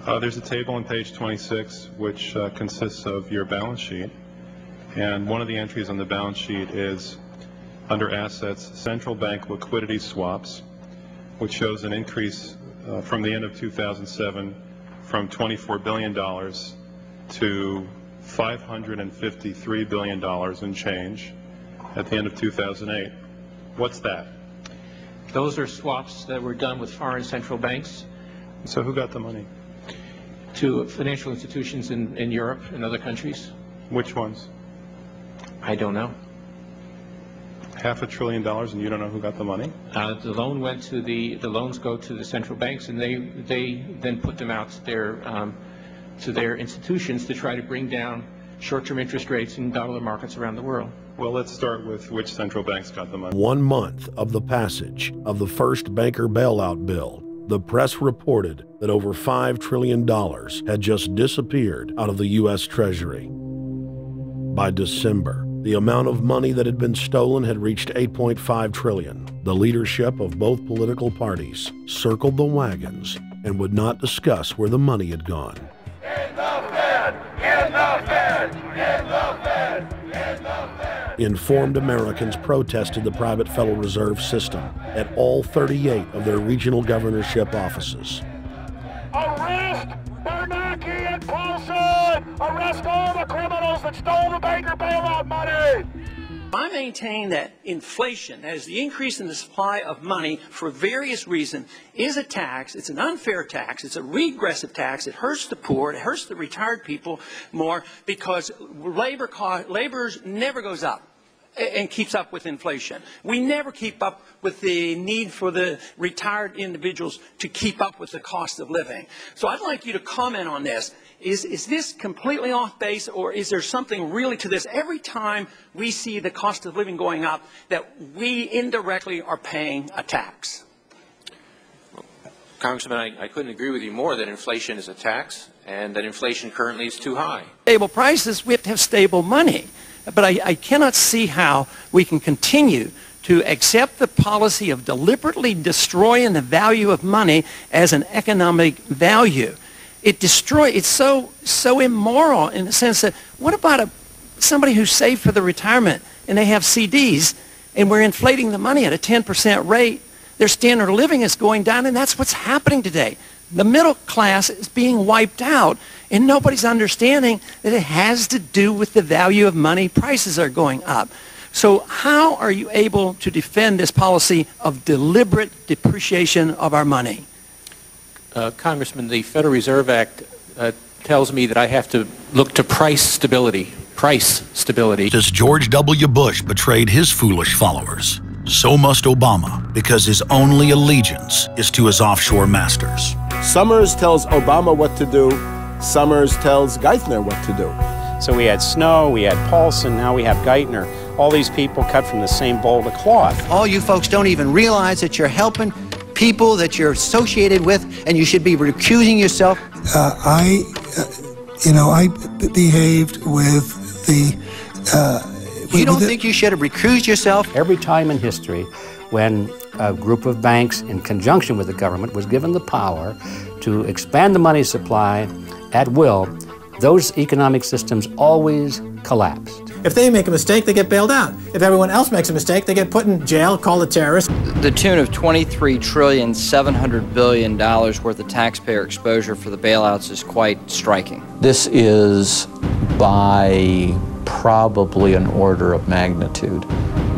There's a table on page 26 which consists of your balance sheet, and one of the entries on the balance sheet is under assets, central bank liquidity swaps, which shows an increase from the end of 2007 from $24 billion to $553 billion in change at the end of 2008. What's that? Those are swaps that were done with foreign central banks. So who got the money? To financial institutions in Europe and other countries. Which ones? I don't know. $500 billion, and you don't know who got the money? The loan went to the loans go to the central banks, and they then put them out to their institutions to try to bring down short-term interest rates in dollar markets around the world. Well, let's start with which central banks got the money. 1 month of the passage of the first banker bailout bill, the press reported that over $5 trillion had just disappeared out of the U.S. Treasury. By December, the amount of money that had been stolen had reached $8.5 trillion. The leadership of both political parties circled the wagons and would not discuss where the money had gone. In the Fed! In the Fed! In the Fed! In the Fed! Informed Americans protested the private Federal Reserve System at all 38 of their regional governorship offices. Arrest Bernanke and Paulson! Arrest all the criminals that stole the banker bailout money! I maintain that inflation, that is the increase in the supply of money for various reasons, is a tax. It's an unfair tax. It's a regressive tax. It hurts the poor. It hurts the retired people more because labor never goes up and keeps up with inflation. We never keep up with the need for the retired individuals to keep up with the cost of living. So I'd like you to comment on this. Is this completely off base, or is there something really to this? Every time we see the cost of living going up, that we indirectly are paying a tax. Congressman, I couldn't agree with you more that inflation is a tax and that inflation currently is too high. Stable prices, we have to have stable money. But I cannot see how we can continue to accept the policy of deliberately destroying the value of money as an economic value. It's so immoral in the sense that, what about somebody who's saved for the retirement and they have CDs and we're inflating the money at a 10% rate? Their standard of living is going down, and that's what's happening today. The middle class is being wiped out, and nobody's understanding that it has to do with the value of money. Prices are going up. So how are you able to defend this policy of deliberate depreciation of our money? Congressman, the Federal Reserve Act tells me that I have to look to price stability. Price stability. As George W. Bush betrayed his foolish followers, so must Obama, because his only allegiance is to his offshore masters. Summers tells Obama what to do. Summers tells Geithner what to do. So we had Snow, we had Paulson, now we have Geithner. All these people cut from the same bowl of cloth. All you folks don't even realize that you're helping people that you're associated with, and you should be recusing yourself. I behaved with the... you don't think you should have recused yourself? Every time in history when a group of banks in conjunction with the government was given the power to expand the money supply at will, those economic systems always collapsed. If they make a mistake, they get bailed out. If everyone else makes a mistake, they get put in jail, called a terrorist. The tune of $23.7 trillion worth of taxpayer exposure for the bailouts is quite striking. This is by probably an order of magnitude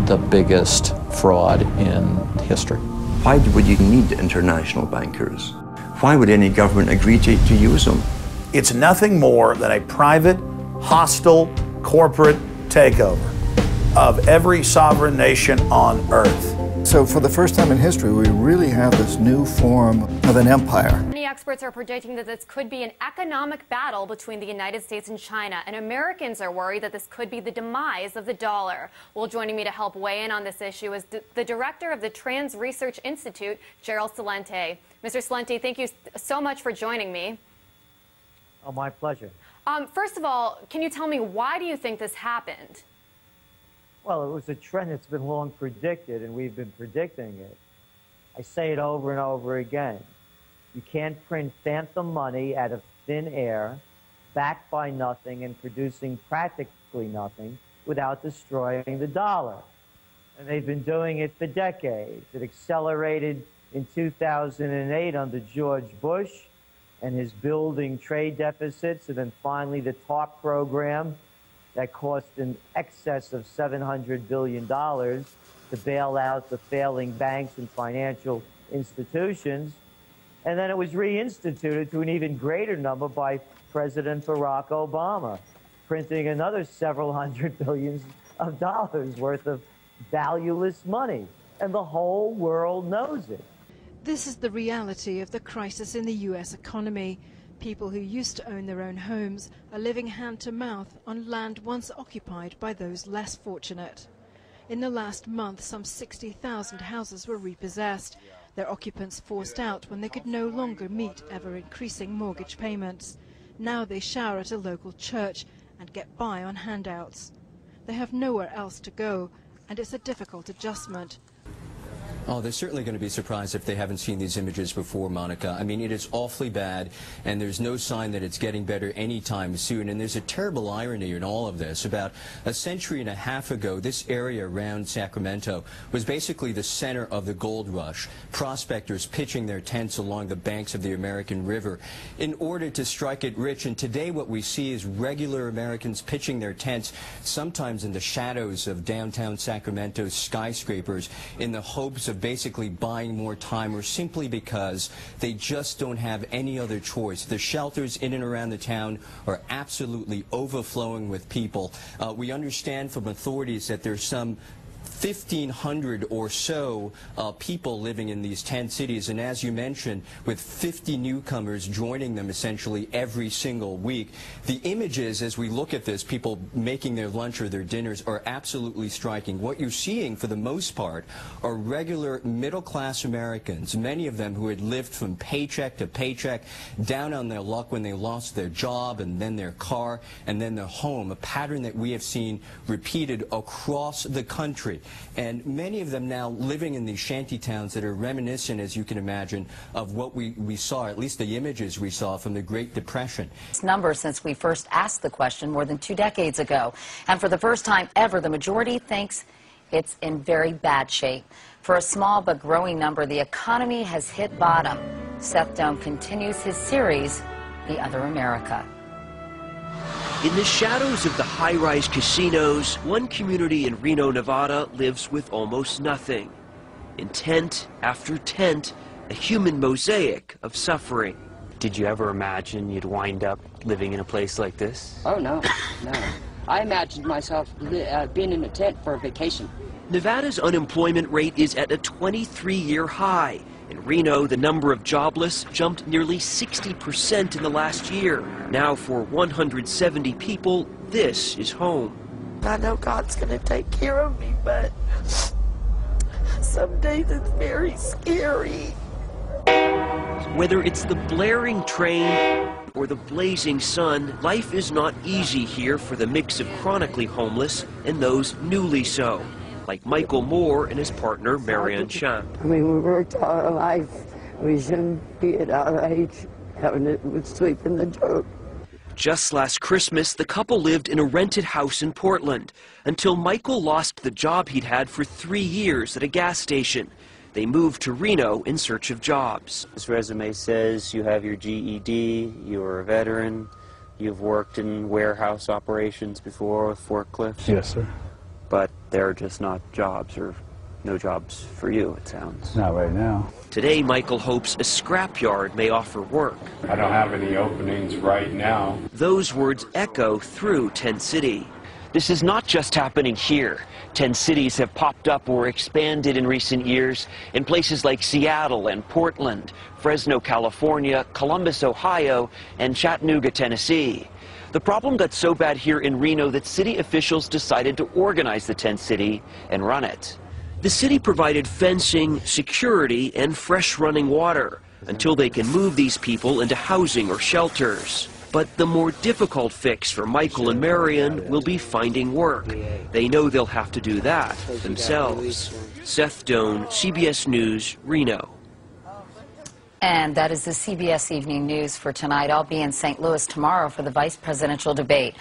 the biggest fraud in history. Why would you need international bankers? Why would any government agree to use them? It's nothing more than a private, hostile, corporate takeover of every sovereign nation on earth. So for the first time in history, we really have this new form of an empire. Many experts are predicting that this could be an economic battle between the United States and China, and Americans are worried that this could be the demise of the dollar. Well, joining me to help weigh in on this issue is the director of the Trans Research Institute, Gerald Celente. Mr. Celente, thank you so much for joining me. Oh, my pleasure. First of all, can you tell me, why do you think this happened? Well, it was a trend that's been long predicted, and we've been predicting it. I say it over and over again. You can't print phantom money out of thin air, backed by nothing and producing practically nothing without destroying the dollar. And they've been doing it for decades. It accelerated in 2008 under George Bush and his building trade deficits, and then finally the TARP program that cost in excess of $700 billion to bail out the failing banks and financial institutions. And then it was reinstituted to an even greater number by President Barack Obama, printing another several hundred billions of dollars worth of valueless money. And the whole world knows it. This is the reality of the crisis in the U.S. economy. People who used to own their own homes are living hand to mouth on land once occupied by those less fortunate. In the last month, some 60,000 houses were repossessed, their occupants forced out when they could no longer meet ever-increasing mortgage payments. Now they shower at a local church and get by on handouts. They have nowhere else to go, and it's a difficult adjustment. Oh, they're certainly going to be surprised if they haven't seen these images before, Monica. I mean, it is awfully bad, and there's no sign that it's getting better anytime soon. And there's a terrible irony in all of this. About a century and a half ago, this area around Sacramento was basically the center of the gold rush. Prospectors pitching their tents along the banks of the American River in order to strike it rich. And today what we see is regular Americans pitching their tents, sometimes in the shadows of downtown Sacramento's skyscrapers, in the hopes of basically buying more time, or simply because they just don't have any other choice. The shelters in and around the town are absolutely overflowing with people. We understand from authorities that there's some 1,500 or so people living in these 10 cities, and as you mentioned, with 50 newcomers joining them essentially every single week. The images, as we look at this, people making their lunch or their dinners, are absolutely striking. What you're seeing, for the most part, are regular middle-class Americans, many of them who had lived from paycheck to paycheck, down on their luck when they lost their job and then their car and then their home, a pattern that we have seen repeated across the country. And many of them now living in these shanty towns that are reminiscent, as you can imagine, of what we saw, at least the images we saw from the Great Depression. Number since we first asked the question more than 2 decades ago. And for the first time ever, the majority thinks it's in very bad shape. For a small but growing number, the economy has hit bottom. Seth Doane continues his series, The Other America. In the shadows of the high-rise casinos, one community in Reno, Nevada lives with almost nothing. In tent after tent, a human mosaic of suffering. Did you ever imagine you'd wind up living in a place like this? Oh, no, no. I imagined myself being in a tent for a vacation. Nevada's unemployment rate is at a 23-year high. In Reno, the number of jobless jumped nearly 60% in the last year. Now, for 170 people, this is home. I know God's going to take care of me, but some days it's very scary. Whether it's the blaring train or the blazing sun, life is not easy here for the mix of chronically homeless and those newly so, like Michael Moore and his partner, Marianne Champ. I mean, we worked all our life. We shouldn't be at our age having to sleep in the dirt. Just last Christmas, the couple lived in a rented house in Portland until Michael lost the job he'd had for 3 years at a gas station. They moved to Reno in search of jobs. This resume says you have your GED, you're a veteran, you've worked in warehouse operations before with forklifts. Yes, sir. But there are just not jobs, or no jobs for you, it sounds. Not right now. Today, Michael hopes a scrapyard may offer work. I don't have any openings right now. Those words echo through Tent City. This is not just happening here. 10 cities have popped up or expanded in recent years in places like Seattle and Portland, Fresno, California, Columbus, Ohio, and Chattanooga, Tennessee. The problem got so bad here in Reno that city officials decided to organize the tent city and run it. The city provided fencing, security, and fresh running water until they can move these people into housing or shelters. But the more difficult fix for Michael and Marion will be finding work. They know they'll have to do that themselves. Seth Doane, CBS News, Reno. And that is the CBS Evening News for tonight. I'll be in St. Louis tomorrow for the vice presidential debate.